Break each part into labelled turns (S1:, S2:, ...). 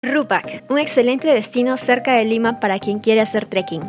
S1: Rupak, un excelente destino cerca de Lima para quien quiere hacer trekking.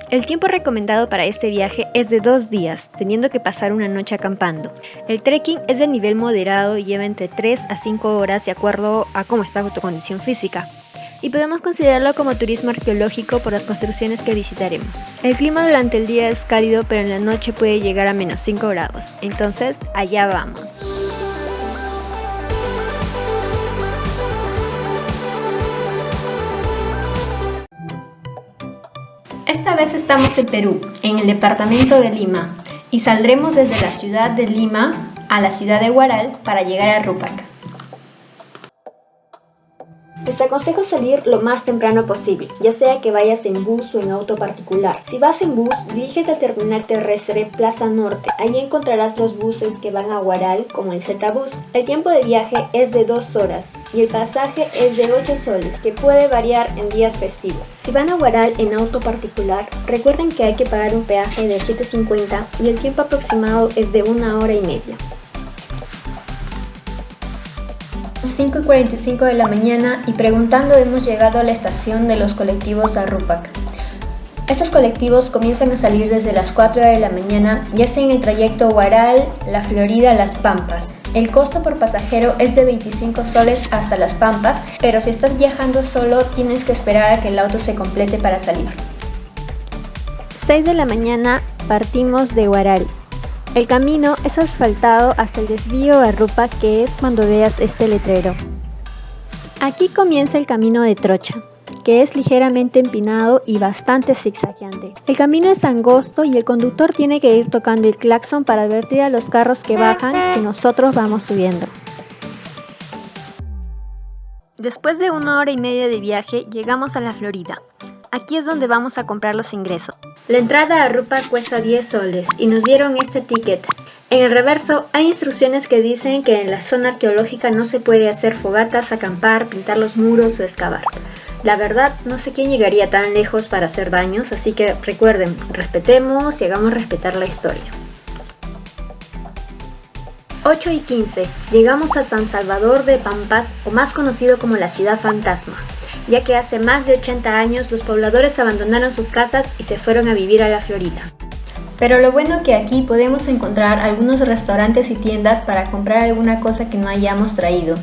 S1: El tiempo recomendado para este viaje es de 2 días, teniendo que pasar una noche acampando. El trekking es de nivel moderado y lleva entre 3 a 5 horas de acuerdo a cómo está tu condición física. Y podemos considerarlo como turismo arqueológico por las construcciones que visitaremos. El clima durante el día es cálido, pero en la noche puede llegar a menos 5 grados. Entonces, allá vamos. Esta vez estamos en Perú, en el departamento de Lima, y saldremos desde la ciudad de Lima a la ciudad de Huaral para llegar a Rupak. Les aconsejo salir lo más temprano posible, ya sea que vayas en bus o en auto particular. Si vas en bus, dirígete al terminal terrestre Plaza Norte. Allí encontrarás los buses que van a Huaral, como el Z-Bus. El tiempo de viaje es de 2 horas y el pasaje es de 8 soles, que puede variar en días festivos. Si van a Huaral en auto particular, recuerden que hay que pagar un peaje de 7.50 y el tiempo aproximado es de 1 hora y media. 5:45 de la mañana y preguntando hemos llegado a la estación de los colectivos a Rupak. Estos colectivos comienzan a salir desde las 4 de la mañana y hacen el trayecto Huaral, La Florida, Las Pampas. El costo por pasajero es de 25 soles hasta Las Pampas, pero si estás viajando solo tienes que esperar a que el auto se complete para salir. 6 de la mañana partimos de Huaral. El camino es asfaltado hasta el desvío a Rupak, que es cuando veas este letrero. Aquí comienza el camino de Trocha, que es ligeramente empinado y bastante zigzagueante. El camino es angosto y el conductor tiene que ir tocando el claxon para advertir a los carros que bajan que nosotros vamos subiendo. Después de 1 hora y media de viaje, llegamos a La Florida. Aquí es donde vamos a comprar los ingresos. La entrada a Rupak cuesta 10 soles y nos dieron este ticket. En el reverso hay instrucciones que dicen que en la zona arqueológica no se puede hacer fogatas, acampar, pintar los muros o excavar. La verdad, no sé quién llegaría tan lejos para hacer daños, así que recuerden, respetemos y hagamos respetar la historia. 8:15. Llegamos a San Salvador de Pampas, o más conocido como la Ciudad Fantasma, ya que hace más de 80 años los pobladores abandonaron sus casas y se fueron a vivir a la Florida. Pero lo bueno que aquí podemos encontrar algunos restaurantes y tiendas para comprar alguna cosa que no hayamos traído.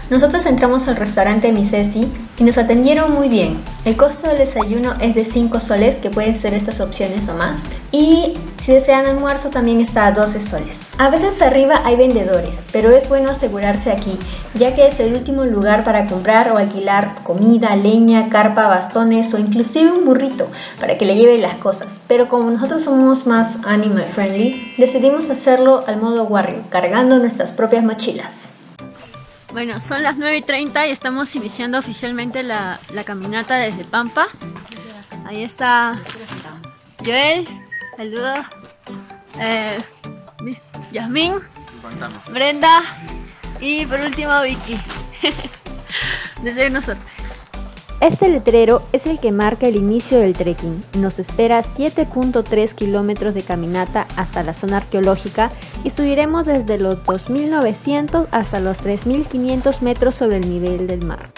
S1: Nosotros entramos al restaurante Misesi y nos atendieron muy bien. El costo del desayuno es de 5 soles, que pueden ser estas opciones o más. Y si desean almuerzo también está a 12 soles. A veces arriba hay vendedores, pero es bueno asegurarse aquí, ya que es el último lugar para comprar o alquilar comida, leña, carpa, bastones o inclusive un burrito para que le lleve las cosas. Pero como nosotros somos más animal friendly, decidimos hacerlo al modo warrior, cargando nuestras propias mochilas.
S2: Bueno, son las 9:30 y estamos iniciando oficialmente la caminata desde Pampa. Ahí está Joel, saludos. Yasmín, Brenda y por último Vicky. Desde suerte.
S1: Este letrero es el que marca el inicio del trekking. Nos espera 7.3 kilómetros de caminata hasta la zona arqueológica y subiremos desde los 2.900 hasta los 3.500 metros sobre el nivel del mar.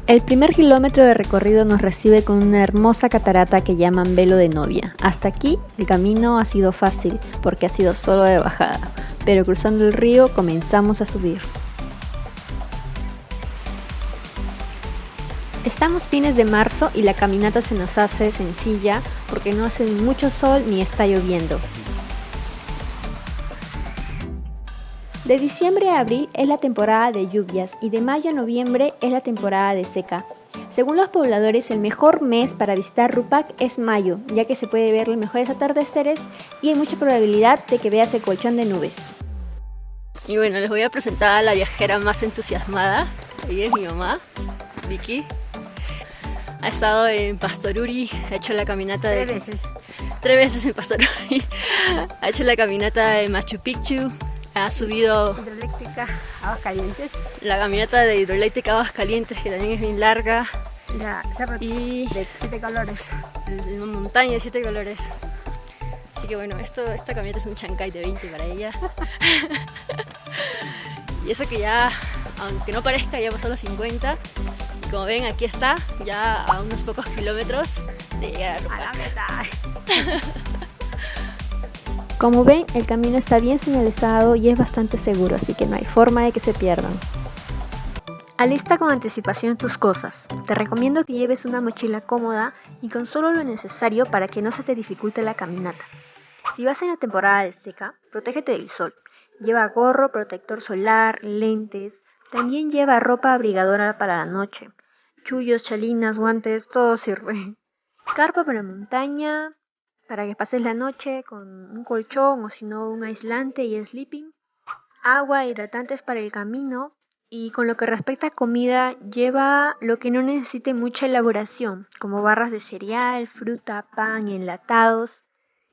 S1: El primer kilómetro de recorrido nos recibe con una hermosa catarata que llaman Velo de Novia. Hasta aquí el camino ha sido fácil porque ha sido solo de bajada, pero cruzando el río comenzamos a subir. Estamos fines de marzo y la caminata se nos hace sencilla porque no hace mucho sol ni está lloviendo. De diciembre a abril es la temporada de lluvias y de mayo a noviembre es la temporada de seca. Según los pobladores, el mejor mes para visitar Rupak es mayo, ya que se puede ver los mejores atardeceres y hay mucha probabilidad de que veas el colchón de nubes.
S2: Y bueno, les voy a presentar a la viajera más entusiasmada. Ella es mi mamá, Vicky. Ha estado en Pastoruri, ha hecho la caminata de... 3 veces en Pastoruri. Ha hecho la caminata de Machu Picchu. Ha subido
S3: Hidroeléctrica Aguascalientes.
S2: la caminata de Hidroeléctrica Aguascalientes, que también es bien larga.
S3: La cerro
S2: Y
S3: de 7 colores.
S2: la montaña de 7 colores. Así que bueno, esta caminata es un chancay de 20 para ella. Y eso que ya, aunque no parezca, ya pasó los 50. como ven, aquí está, ya a unos pocos kilómetros de llegar a
S3: A
S2: Rupac.
S3: la meta.
S1: Como ven, el camino está bien señalizado y es bastante seguro, así que no hay forma de que se pierdan. Alista con anticipación tus cosas. Te recomiendo que lleves una mochila cómoda y con solo lo necesario para que no se te dificulte la caminata. Si vas en la temporada de seca, protégete del sol. Lleva gorro, protector solar, lentes. También lleva ropa abrigadora para la noche. Chullos, chalinas, guantes, todo sirve. Carpa para montaña, para que pases la noche con un colchón o si no un aislante y sleeping. Agua, hidratantes para el camino. Y con lo que respecta a comida, lleva lo que no necesite mucha elaboración, como barras de cereal, fruta, pan, enlatados.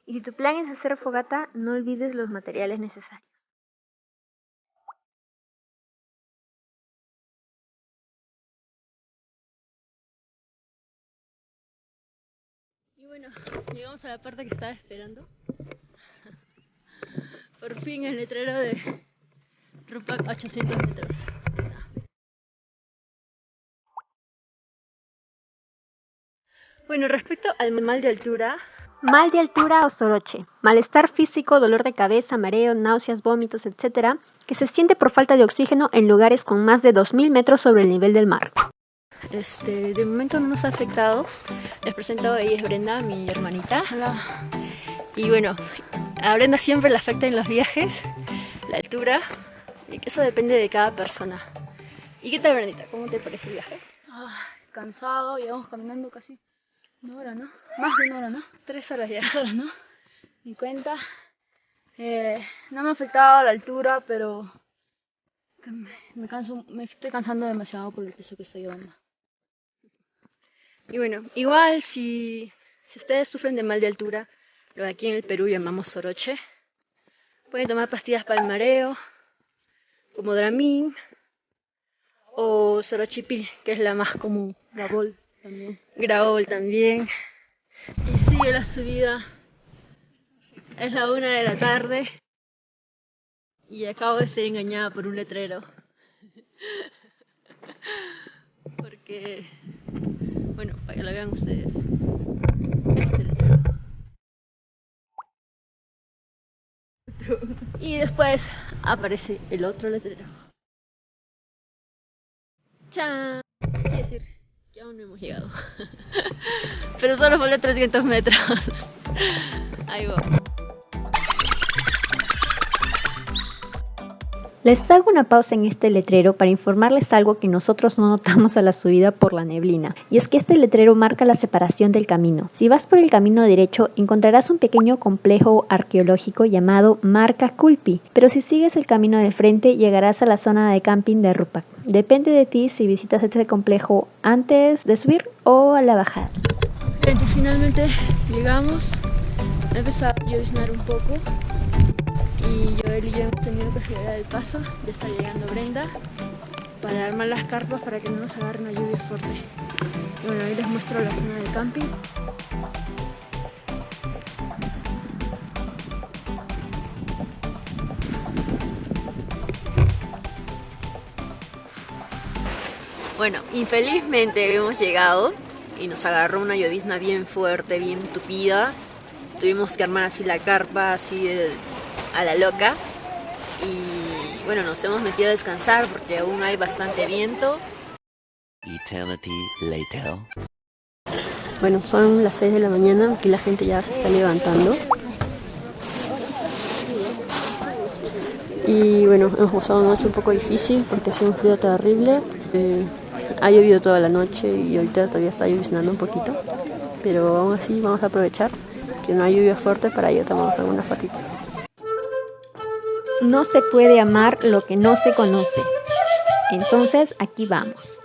S1: Y si tu plan es hacer fogata, no olvides los materiales necesarios.
S2: Y bueno, llegamos a la parte que estaba esperando. Por fin el letrero de Rupac 800 metros. Bueno, respecto al mal de altura,
S1: Mal de altura o soroche, malestar físico, dolor de cabeza, mareo, náuseas, vómitos, etc., que se siente por falta de oxígeno en lugares con más de 2000 metros sobre el nivel del mar.
S2: de momento no nos ha afectado. Les presento, ella es Brenda, mi hermanita.
S3: Hola.
S2: Y bueno, a Brenda siempre le afecta en los viajes la altura, y que eso depende de cada persona. ¿Y qué tal, Brendita? ¿Cómo te parece el viaje?
S3: Cansado, llevamos caminando casi una hora, ¿no? Más de una hora, ¿no?
S2: 3 horas ya.
S3: 3 horas, ¿no? Ni cuenta. No me ha afectado la altura, pero me estoy cansando demasiado por el peso que estoy llevando.
S2: Y bueno, igual si ustedes sufren de mal de altura, lo que aquí en el Perú llamamos soroche, pueden tomar pastillas para el mareo, como Dramin o sorochipil, que es la más común.
S3: Gabol también.
S2: Graol también. Y sigue la subida. Es la 1 de la tarde y acabo de ser engañada por un letrero. Porque, bueno, para que lo vean ustedes. Este letrero. Y después aparece el otro letrero. ¡Chan! Quiere decir que aún no hemos llegado. Pero solo falta 300 metros. Ahí va.
S1: Les hago una pausa en este letrero para informarles algo que nosotros no notamos a la subida por la neblina, y es que este letrero marca la separación del camino. Si vas por el camino derecho, encontrarás un pequeño complejo arqueológico llamado Marca Culpi, pero si sigues el camino de frente, llegarás a la zona de camping de Rupac. Depende de ti si visitas este complejo antes de subir o a la bajada.
S2: Gente, finalmente llegamos. Ha empezado a lloviznar un poco. Y Joel y yo hemos tenido que acelerar el paso. Ya está llegando Brenda para armar las carpas para que no nos agarre una lluvia fuerte. Y bueno, ahí les muestro la zona del camping. Bueno, infelizmente hemos llegado y nos agarró una llovizna bien fuerte, bien tupida. Tuvimos que armar así la carpa, así a la loca. Y bueno, nos hemos metido a descansar porque aún hay bastante viento.
S4: Eternity later.
S2: Bueno, son las 6 de la mañana, aquí la gente ya se está levantando. Y bueno, hemos pasado una noche un poco difícil porque hace un frío terrible. Ha llovido toda la noche y ahorita todavía está lloviznando un poquito. Pero aún así vamos a aprovechar que no hay lluvia fuerte para ir a tomar algunas fotitos.
S1: No se puede amar lo que no se conoce. Entonces, aquí vamos.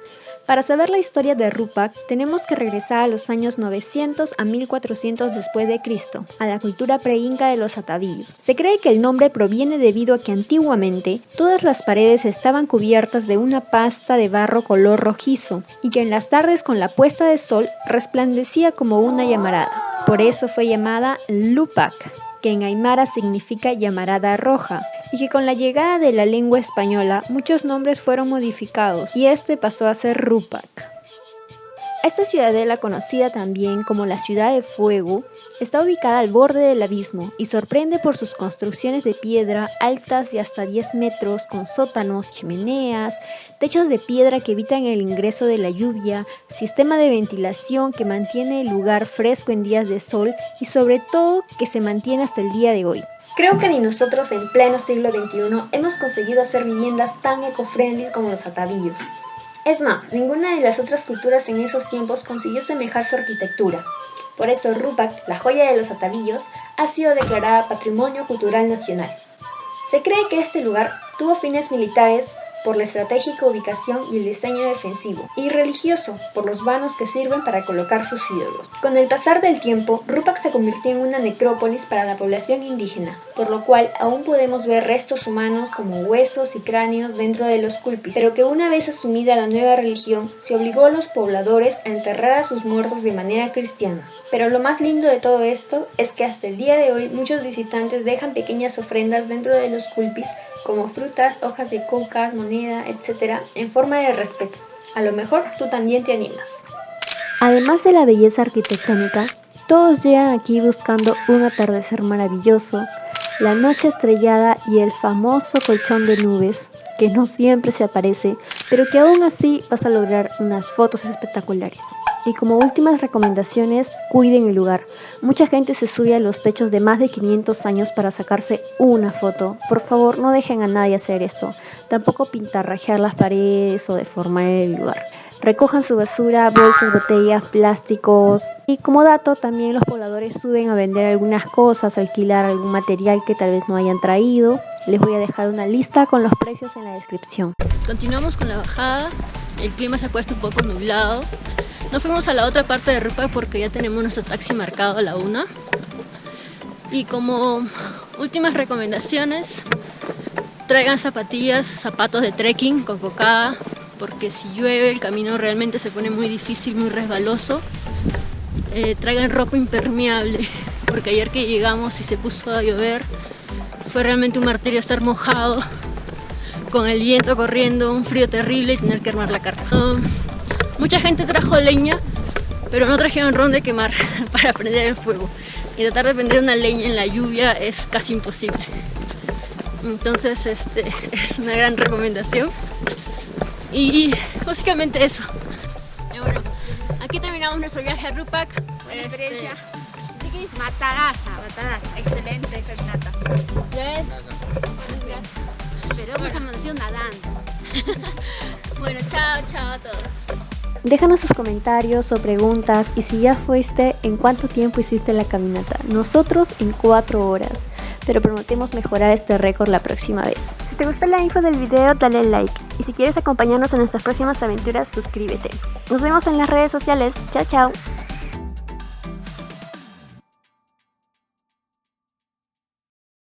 S1: Para saber la historia de Rupac, tenemos que regresar a los años 900 a 1400 después de Cristo, a la cultura preinca de los atavillos. Se cree que el nombre proviene debido a que antiguamente todas las paredes estaban cubiertas de una pasta de barro color rojizo y que en las tardes con la puesta de sol resplandecía como una llamarada. Por eso fue llamada Lupac, que en aymara significa llamarada roja, y que con la llegada de la lengua española muchos nombres fueron modificados y este pasó a ser Rupac. Esta ciudadela, conocida también como la Ciudad de Fuego, está ubicada al borde del abismo y sorprende por sus construcciones de piedra altas de hasta 10 metros, con sótanos, chimeneas, techos de piedra que evitan el ingreso de la lluvia, sistema de ventilación que mantiene el lugar fresco en días de sol y sobre todo que se mantiene hasta el día de hoy. Creo que ni nosotros en pleno siglo XXI hemos conseguido hacer viviendas tan eco-friendly como los atavillos. Es más, ninguna de las otras culturas en esos tiempos consiguió semejar su arquitectura. Por eso Rupak, la joya de los atavillos, ha sido declarada Patrimonio Cultural Nacional. Se cree que este lugar tuvo fines militares por la estratégica ubicación y el diseño defensivo, y religioso por los vanos que sirven para colocar sus ídolos. Con el pasar del tiempo, Rupak se convirtió en una necrópolis para la población indígena, por lo cual aún podemos ver restos humanos como huesos y cráneos dentro de los kulpis, pero que una vez asumida la nueva religión, se obligó a los pobladores a enterrar a sus muertos de manera cristiana. Pero lo más lindo de todo esto es que hasta el día de hoy muchos visitantes dejan pequeñas ofrendas dentro de los kulpis, como frutas, hojas de coca, moneda, etc., en forma de respeto. A lo mejor tú también te animas. Además de la belleza arquitectónica, todos llegan aquí buscando un atardecer maravilloso, la noche estrellada y el famoso colchón de nubes, que no siempre se aparece, pero que aún así vas a lograr unas fotos espectaculares. Y como últimas recomendaciones, cuiden el lugar. Mucha gente se sube a los techos de más de 500 años para sacarse una foto. Por favor, no dejen a nadie hacer esto. Tampoco pintarrajear las paredes o deformar el lugar. Recojan su basura, bolsas, botellas, plásticos. Y como dato, también los pobladores suben a vender algunas cosas, alquilar algún material que tal vez no hayan traído. Les voy a dejar una lista con los precios en la descripción.
S2: Continuamos con la bajada. El clima se ha puesto un poco nublado. Nos fuimos a la otra parte de Rupak porque ya tenemos nuestro taxi marcado a la 1. Y como últimas recomendaciones, traigan zapatos de trekking con cocada, porque si llueve el camino realmente se pone muy difícil, muy resbaloso. Traigan ropa impermeable, porque ayer que llegamos y se puso a llover, fue realmente un martirio estar mojado, con el viento corriendo, un frío terrible y tener que armar la carpa. Mucha gente trajo leña, pero no trajeron ron de quemar para prender el fuego. Y tratar de prender una leña en la lluvia es casi imposible. Entonces es una gran recomendación. Y básicamente eso. Y bueno, aquí terminamos nuestro viaje a Rupak.
S5: Buena experiencia. Matadaza. Excelente caminata.
S2: ¿Ya ves?
S5: Pero hemos amanecido nadando.
S2: Bueno, chao a todos.
S1: Déjanos sus comentarios o preguntas y si ya fuiste, ¿en cuánto tiempo hiciste la caminata? Nosotros en 4 horas, pero prometemos mejorar este récord la próxima vez. Si te gustó la info del video, dale like. Y si quieres acompañarnos en nuestras próximas aventuras, suscríbete. Nos vemos en las redes sociales. Chao, chao.